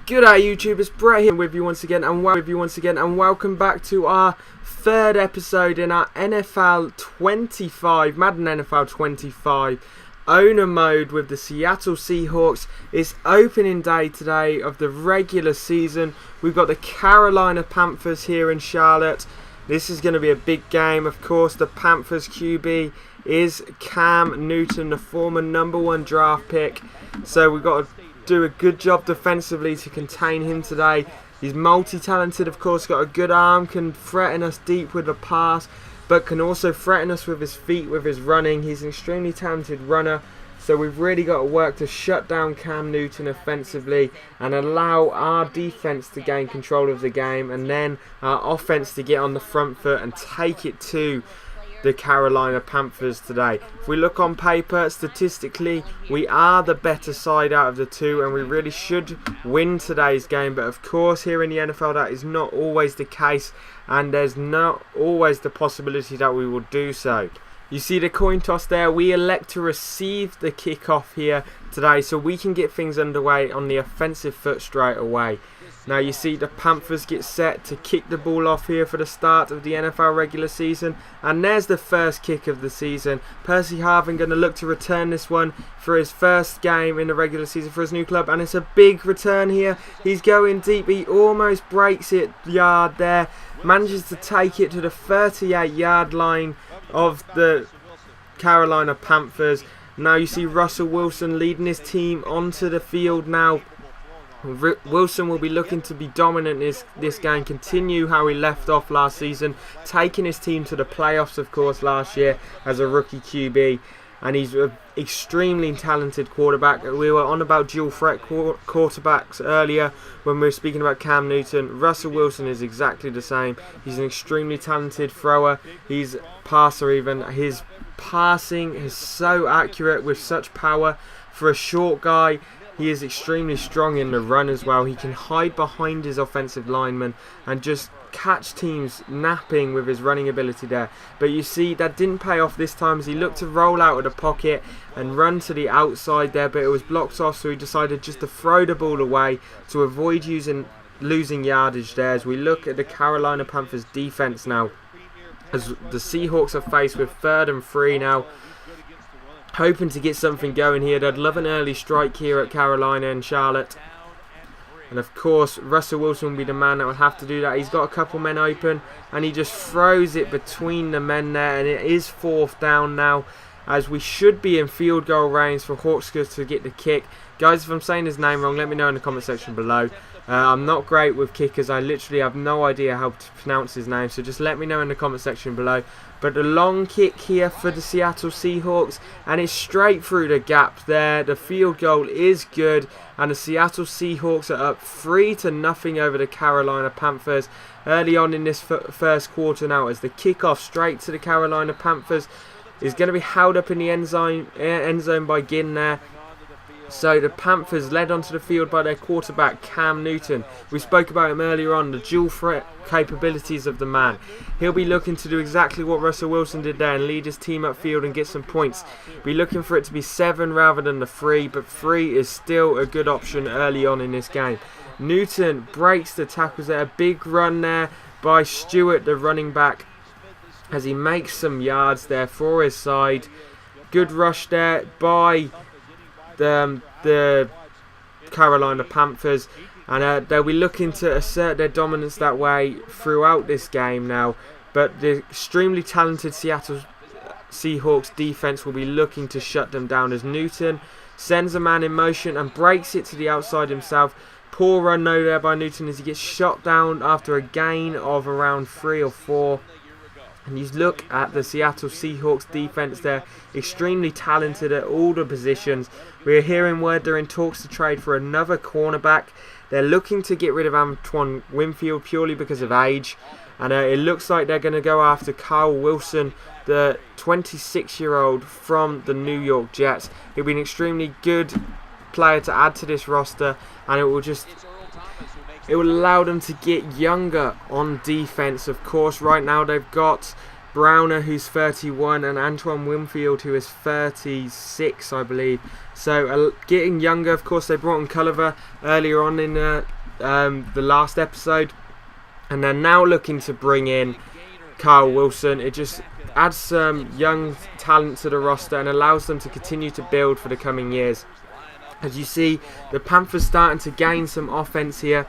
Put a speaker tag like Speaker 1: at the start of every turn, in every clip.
Speaker 1: G'day YouTube, it's Brett here with you once again, and welcome back to our third episode in our NFL 25, Madden NFL 25 owner mode with the Seattle Seahawks. It's opening day today of the regular season. We've got the Carolina Panthers here in Charlotte. This is going to be a big game. Of course, the Panthers QB is Cam Newton, the former #1 draft pick. So we've got to do a good job defensively to contain him today. He's multi-talented, of course, got a good arm, can threaten us deep with the pass, but can also threaten us with his feet, with his running. He's an extremely talented runner, so we've really got to work to shut down Cam Newton offensively and allow our defense to gain control of the game, and then our offense to get on the front foot and take it to the Carolina Panthers today. If we look on paper, statistically, we are the better side out of the two, and we really should win today's game. But of course, here in the NFL, that is not always the case, and there's not always the possibility that we will do so. You see the coin toss there. We elect to receive the kickoff here today, so we can get things underway on the offensive foot straight away. Now you see the Panthers get set to kick the ball off here for the start of the NFL regular season. And there's the first kick of the season. Percy Harvin going to look to return this one for his first game in the regular season for his new club. And it's a big return here. He's going deep. He almost breaks it yard there. Manages to take it to the 38-yard line of the Carolina Panthers. Now you see Russell Wilson leading his team onto the field now. Wilson will be looking to be dominant this game, continue how he left off last season, taking his team to the playoffs, of course, last year as a rookie QB. And he's an extremely talented quarterback. We were on about dual threat quarterbacks earlier when we were speaking about Cam Newton. Russell Wilson is exactly the same. He's an extremely talented thrower. He's a passer even. His passing is so accurate with such power for a short guy. He is extremely strong in the run as well. He can hide behind his offensive lineman and just catch teams napping with his running ability there. But you see, that didn't pay off this time as he looked to roll out of the pocket and run to the outside there, but it was blocked off, so he decided just to throw the ball away to avoid losing yardage there. As we look at the Carolina Panthers defense now, as the Seahawks are faced with 3rd and 3 now, hoping to get something going here. They'd love an early strike here at Carolina and Charlotte. And of course, Russell Wilson will be the man that will have to do that. He's got a couple men open, and he just throws it between the men there. And it is 4th down now, as we should be in field goal range for Hawks to get the kick. Guys, if I'm saying his name wrong, let me know in the comment section below. I'm not great with kickers. I literally have no idea how to pronounce his name, so just let me know in the comment section below. But the long kick here for the Seattle Seahawks, and it's straight through the gap there. The field goal is good, and the Seattle Seahawks are up 3-0 over the Carolina Panthers early on in this first quarter now, as the kickoff straight to the Carolina Panthers is going to be held up in the end zone by Ginn there. So the Panthers led onto the field by their quarterback Cam Newton. We spoke about him earlier on, the dual threat capabilities of the man. He'll be looking to do exactly what Russell Wilson did there and lead his team upfield and get some points. Be looking for it to be 7 rather than the 3, but 3 is still a good option early on in this game. Newton breaks the tackles there. A big run there by Stewart, the running back, as he makes some yards there for his side. Good rush there by the Carolina Panthers, and they'll be looking to assert their dominance that way throughout this game now. But the extremely talented Seattle Seahawks defense will be looking to shut them down, as Newton sends a man in motion and breaks it to the outside himself. Poor run though there by Newton as he gets shot down after a gain of around 3 or 4. And you look at the Seattle Seahawks defense there, extremely talented at all the positions. We're hearing word they're in talks to trade for another cornerback. They're looking to get rid of Antoine Winfield purely because of age. And it looks like they're going to go after Kyle Wilson, the 26-year-old from the New York Jets. He'll be an extremely good player to add to this roster, and it will allow them to get younger on defense. Of course, right now they've got Browner, who's 31, and Antoine Winfield, who is 36, I believe. So getting younger. Of course, they brought in Culliver earlier on in the last episode, and they're now looking to bring in Kyle Wilson. It just adds some young talent to the roster and allows them to continue to build for the coming years. As you see, the Panthers starting to gain some offense here.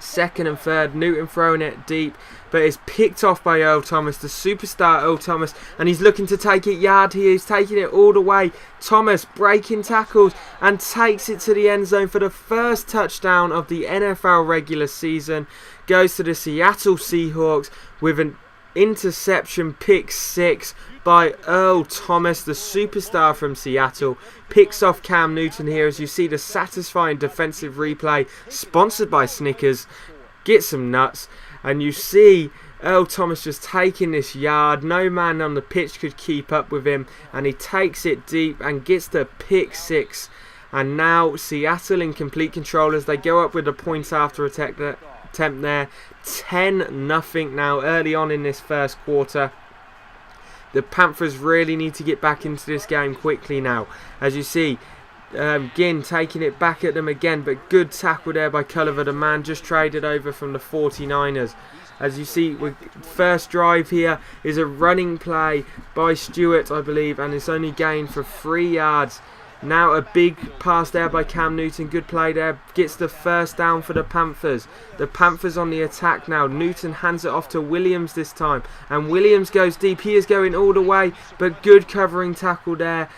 Speaker 1: Second and third, Newton throwing it deep, but it's picked off by Earl Thomas, the superstar Earl Thomas, and he's looking to take it yard here. He's taking it all the way. Thomas breaking tackles and takes it to the end zone for the first touchdown of the NFL regular season. Goes to the Seattle Seahawks with an interception pick 6 by Earl Thomas, the superstar from Seattle. Picks off Cam Newton here as you see the satisfying defensive replay sponsored by Snickers. Get some nuts. And you see Earl Thomas just taking this yard. No man on the pitch could keep up with him, and he takes it deep and gets the pick 6. And now Seattle in complete control as they go up with a point after attempt there. 10-0 now early on in this first quarter. The Panthers really need to get back into this game quickly now. As you see, Ginn taking it back at them again, but good tackle there by Culliver, the man just traded over from the 49ers. As you see, first drive here is a running play by Stewart, I believe, and it's only gained for 3 yards. Now a big pass there by Cam Newton. Good play there. Gets the first down for the Panthers. The Panthers on the attack now. Newton hands it off to Williams this time. And Williams goes deep. He is going all the way. But good covering tackle there.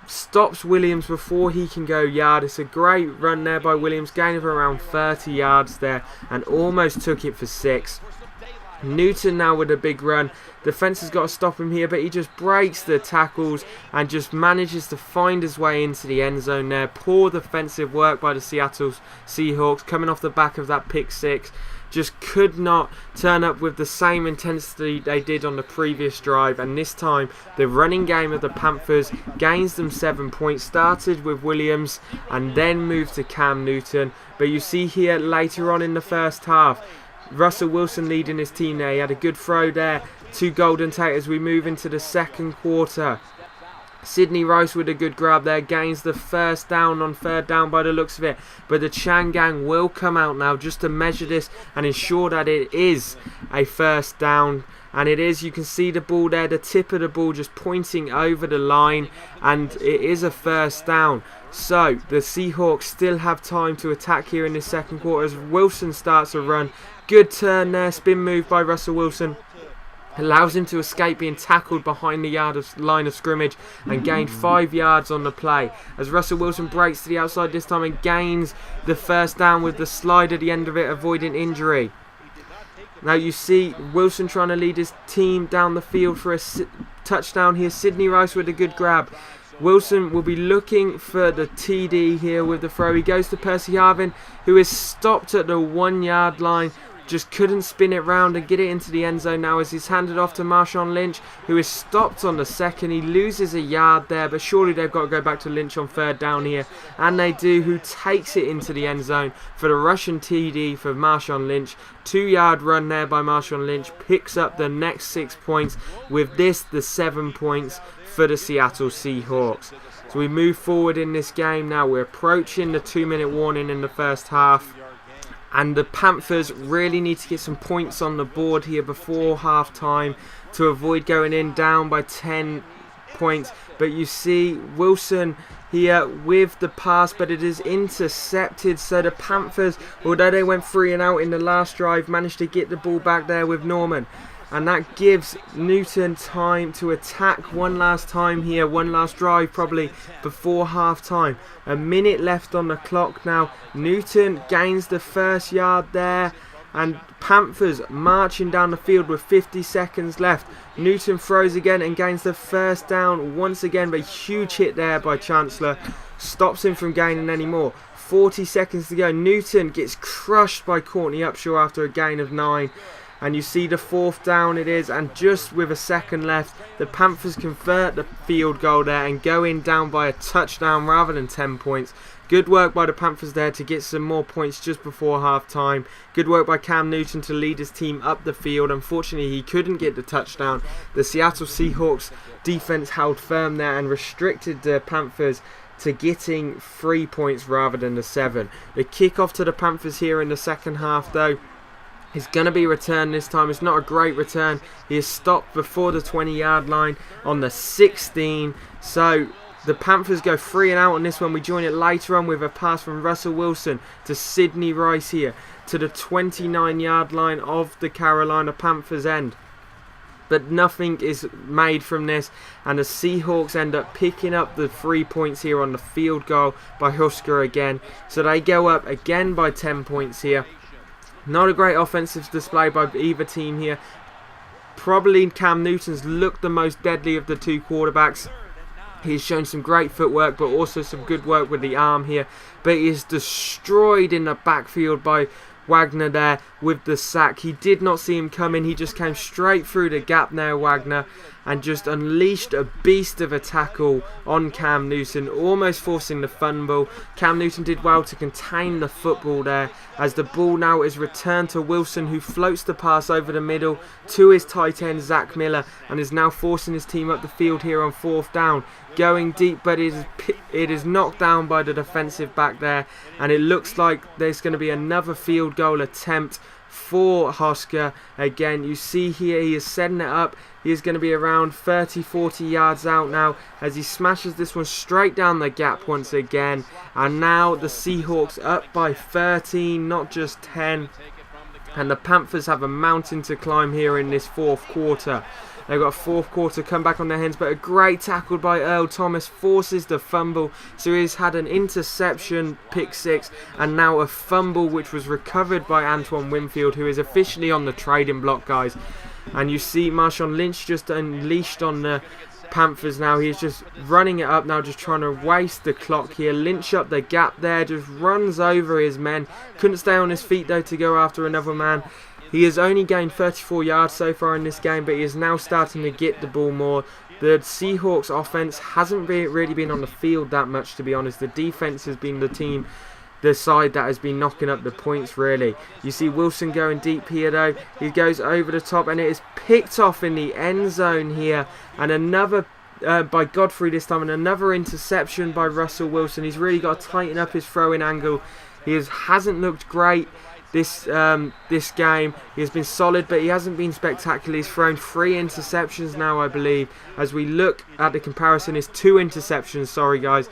Speaker 1: Stops Williams before he can go yard. It's a great run there by Williams. Gain of around 30 yards there. And almost took it for 6. Newton now with a big run. Defense has got to stop him here, but he just breaks the tackles and just manages to find his way into the end zone there. Poor defensive work by the Seattle Seahawks coming off the back of that pick 6. Just could not turn up with the same intensity they did on the previous drive, and this time the running game of the Panthers gains them 7 points. Started with Williams and then moved to Cam Newton, but you see here later on in the first half Russell Wilson leading his team there. He had a good throw there to Golden Tate as we move into the second quarter. Sidney Rice with a good grab there. Gains the first down on third down by the looks of it. But the Chan Gang will come out now just to measure this and ensure that it is a first down. And it is. You can see the ball there. The tip of the ball just pointing over the line. And it is a first down. So the Seahawks still have time to attack here in this second quarter as Wilson starts a run. Good turn there, spin move by Russell Wilson. Allows him to escape being tackled behind the line of scrimmage and gained 5 yards on the play. As Russell Wilson breaks to the outside this time and gains the first down with the slide at the end of it, avoiding injury. Now you see Wilson trying to lead his team down the field for a touchdown here. Sidney Rice with a good grab. Wilson will be looking for the TD here with the throw. He goes to Percy Harvin, who is stopped at the 1 yard line. Just couldn't spin it round and get it into the end zone now as he's handed off to Marshawn Lynch, who is stopped on the second. He loses a yard there, but surely they've got to go back to Lynch on third down here. And they do, who takes it into the end zone for the Russian TD for Marshawn Lynch. 2 yard run there by Marshawn Lynch. Picks up the next 6 points. With this, the 7 points for the Seattle Seahawks. So we move forward in this game now. We're approaching the 2-minute warning in the first half. And the Panthers really need to get some points on the board here before half time to avoid going in down by 10 points. But you see Wilson here with the pass, but it is intercepted. So the Panthers, although they went 3 and out in the last drive, managed to get the ball back there with Norman. And that gives Newton time to attack one last time here. One last drive probably before half time. A minute left on the clock now. Newton gains the first yard there. And Panthers marching down the field with 50 seconds left. Newton throws again and gains the first down once again. But huge hit there by Chancellor. Stops him from gaining any more. 40 seconds to go. Newton gets crushed by Courtney Upshaw after a gain of 9. And you see the fourth down it is, and just with a second left, the Panthers convert the field goal there and go in down by a touchdown rather than 10 points. Good work by the Panthers there to get some more points just before half-time. Good work by Cam Newton to lead his team up the field. Unfortunately, he couldn't get the touchdown. The Seattle Seahawks defense held firm there and restricted the Panthers to getting 3 points rather than the 7. The kickoff to the Panthers here in the second half, though, is going to be returned this time. It's not a great return. He is stopped before the 20-yard line on the 16. So the Panthers go 3 and out on this one. We join it later on with a pass from Russell Wilson to Sidney Rice here to the 29-yard line of the Carolina Panthers end. But nothing is made from this, and the Seahawks end up picking up the 3 points here on the field goal by Husker again. So they go up again by 10 points here. Not a great offensive display by either team here. Probably Cam Newton's looked the most deadly of the two quarterbacks. He's shown some great footwork, but also some good work with the arm here. But he is destroyed in the backfield by Wagner there with the sack. He did not see him coming. He just came straight through the gap there, Wagner, and just unleashed a beast of a tackle on Cam Newton, almost forcing the fumble. Cam Newton did well to contain the football there, as the ball now is returned to Wilson, who floats the pass over the middle to his tight end Zach Miller, and is now forcing his team up the field here on 4th down. Going deep, but it is knocked down by the defensive back there, and it looks like there's going to be another field goal attempt for Husker. Again, you see here he is setting it up. He is going to be around 30-40 yards out now as he smashes this one straight down the gap once again. And now the Seahawks up by 13, not just 10. And the Panthers have a mountain to climb here in this 4th quarter. They've got a 4th quarter comeback on their hands, but a great tackle by Earl Thomas forces the fumble. So he's had an interception, pick 6, and now a fumble which was recovered by Antoine Winfield, who is officially on the trading block, guys. And you see Marshawn Lynch just unleashed on the Panthers now. He's just running it up now, just trying to waste the clock here. Lynch up the gap there, just runs over his men. Couldn't stay on his feet though to go after another man. He has only gained 34 yards so far in this game, but he is now starting to get the ball more. The Seahawks offense hasn't really been on the field that much, to be honest. The defense has been the side that has been knocking up the points, really. You see Wilson going deep here, though. He goes over the top, and it is picked off in the end zone here. And another by Godfrey this time, and another interception by Russell Wilson. He's really got to tighten up his throwing angle. He hasn't looked great this game. He has been solid, but he hasn't been spectacular. He's thrown 3 interceptions now, I believe. As we look at the comparison, it's 2 interceptions, sorry guys.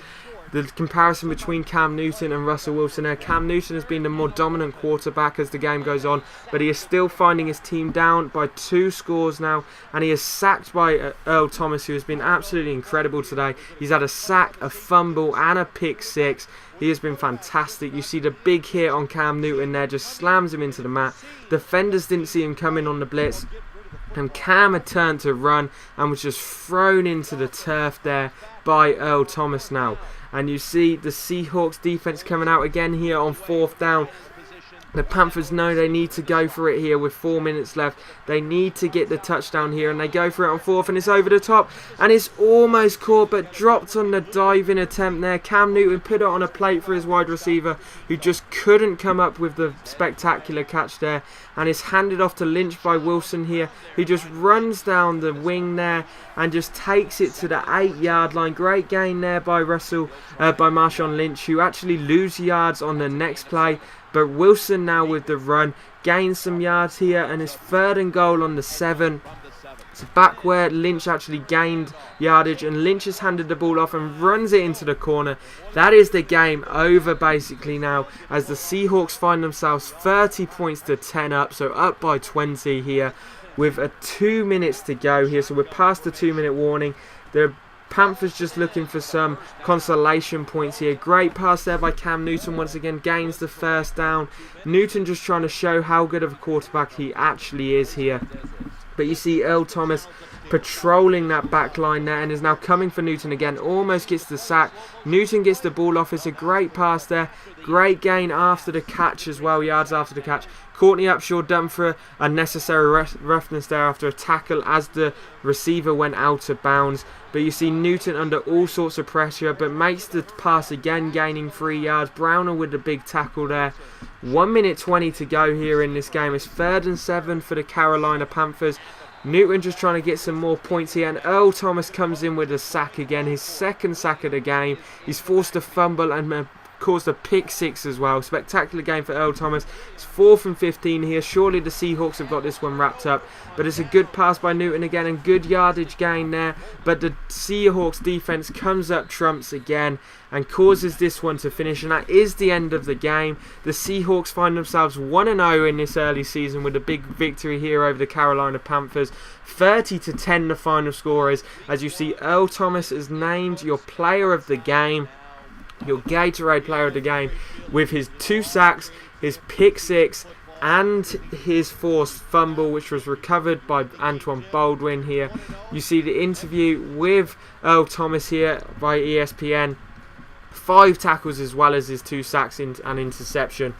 Speaker 1: The comparison between Cam Newton and Russell Wilson there. Cam Newton has been the more dominant quarterback as the game goes on, but he is still finding his team down by 2 scores now, and he is sacked by Earl Thomas, who has been absolutely incredible today. He's had a sack, a fumble, and a pick 6. He has been fantastic. You see the big hit on Cam Newton there, just slams him into the mat. Defenders didn't see him coming on the blitz, and Cam had turned to run and was just thrown into the turf there by Earl Thomas now. And you see the Seahawks defense coming out again here on 4th down. The Panthers know they need to go for it here with 4 minutes left. They need to get the touchdown here, and they go for it on 4th, and it's over the top, and it's almost caught but dropped on the diving attempt there. Cam Newton put it on a plate for his wide receiver, who just couldn't come up with the spectacular catch there, and it's handed off to Lynch by Wilson here, who just runs down the wing there and just takes it to the 8-yard line. Great gain there by Marshawn Lynch, who actually lose yards on the next play. But Wilson now with the run gains some yards here, and it's 3rd and goal on the 7. It's back where Lynch actually gained yardage, and Lynch has handed the ball off and runs it into the corner. That is the game over basically now, as the Seahawks find themselves 30 points to 10 up, so up by 20 here with 2 minutes to go here. So we're past the 2-minute warning. The Panthers just looking for some consolation points here. Great pass there by Cam Newton, once again gains the 1st down. Newton just trying to show how good of a quarterback he actually is here. But you see Earl Thomas patrolling that back line there and is now coming for Newton again. Almost gets the sack. Newton gets the ball off. It's a great pass there. Great gain after the catch as well, yards after the catch. Courtney Upshaw done for unnecessary roughness there after a tackle as the receiver went out of bounds. But you see Newton under all sorts of pressure, but makes the pass again, gaining 3 yards. Browner with the big tackle there. 1 minute 20 to go here in this game. It's 3rd and 7 for the Carolina Panthers. Newton just trying to get some more points here, and Earl Thomas comes in with a sack again, his 2nd sack of the game. He's forced a fumble and caused a pick 6 as well. Spectacular game for Earl Thomas. It's 4th and 15 here. Surely the Seahawks have got this one wrapped up, but it's a good pass by Newton again and good yardage gain there. But the Seahawks defense comes up trumps again and causes this one to finish, and that is the end of the game. The Seahawks find themselves 1-0 in this early season with a big victory here over the Carolina Panthers. 30-10 the final score is, as you see Earl Thomas is named your player of the game, your Gatorade player of the game, with his 2 sacks, his pick 6 and his forced fumble, which was recovered by Antoine Baldwin here. You see the interview with Earl Thomas here by ESPN. 5 tackles as well as his 2 sacks and interception.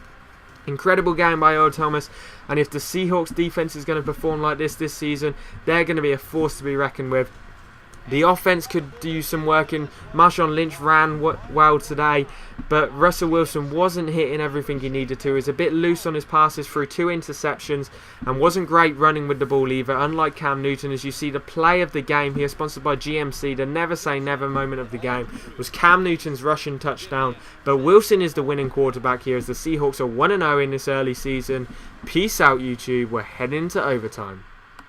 Speaker 1: Incredible game by Earl Thomas, and if the Seahawks defense is going to perform like this season, they're going to be a force to be reckoned with. The offense could do some work, and Marshawn Lynch ran well today, but Russell Wilson wasn't hitting everything he needed to. He was a bit loose on his passes through 2 interceptions and wasn't great running with the ball either, unlike Cam Newton. As you see, the play of the game here, sponsored by GMC, the never say never moment of the game, was Cam Newton's rushing touchdown. But Wilson is the winning quarterback here as the Seahawks are 1-0 in this early season. Peace out, YouTube. We're heading to overtime.